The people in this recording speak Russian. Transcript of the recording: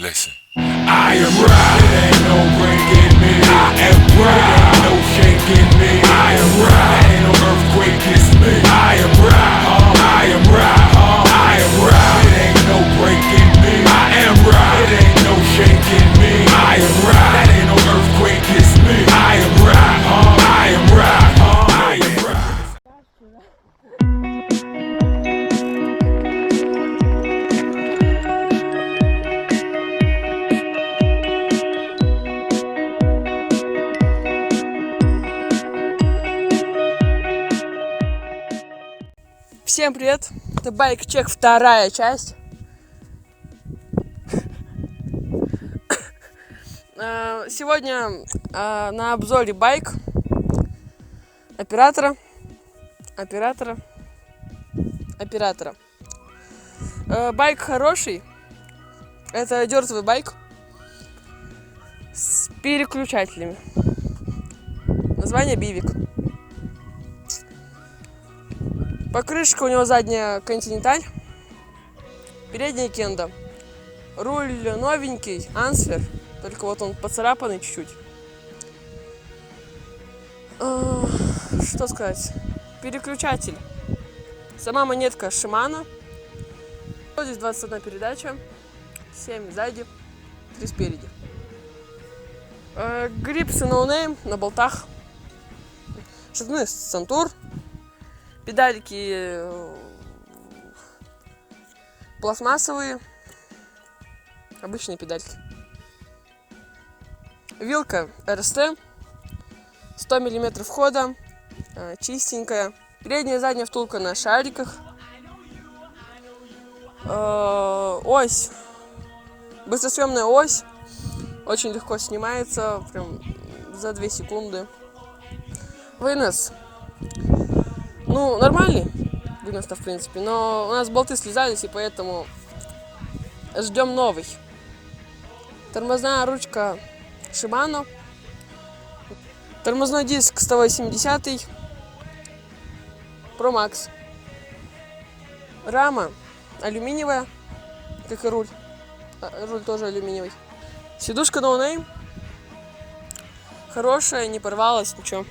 Listen. I am right. It ain't no breaking me. I am right. It ain't no shaking me. I am right. Ain't no earthquake, it's me. I am right. I am right. I am right. It ain't no breaking me. I am right. It ain't no shaking me. I am right. That ain't no earthquake, it's me. I am right. I am right. I am right. Всем привет! Это байк-чек, вторая часть. Сегодня на обзоре байк оператора. Байк хороший. Это дёртовый байк с переключателями. Название Бивик. Покрышка у него задняя Континенталь, передняя Кенда. Руль новенький, Ансфер, только вот он поцарапанный чуть-чуть. Что сказать? Переключатель. Сама монетка Shimano. Здесь 21 передача, 7 сзади, 3 спереди. Грипсы No Name на болтах. Шатуны Сантур. Педальки пластмассовые, обычные педальки. Вилка РСТ, 100 мм хода, чистенькая. Передняя и задняя втулка на шариках. Ось, быстросъемная ось, очень легко снимается, прям за 2 секунды. Вынос. Ну, нормальный вынос-то, в принципе, но у нас болты слезались, и поэтому ждем новый. Тормозная ручка Shimano. Тормозной диск 180 Pro Max. Рама алюминиевая, как и руль. Руль тоже алюминиевый. Сидушка No Name. Хорошая, не порвалась, ничего.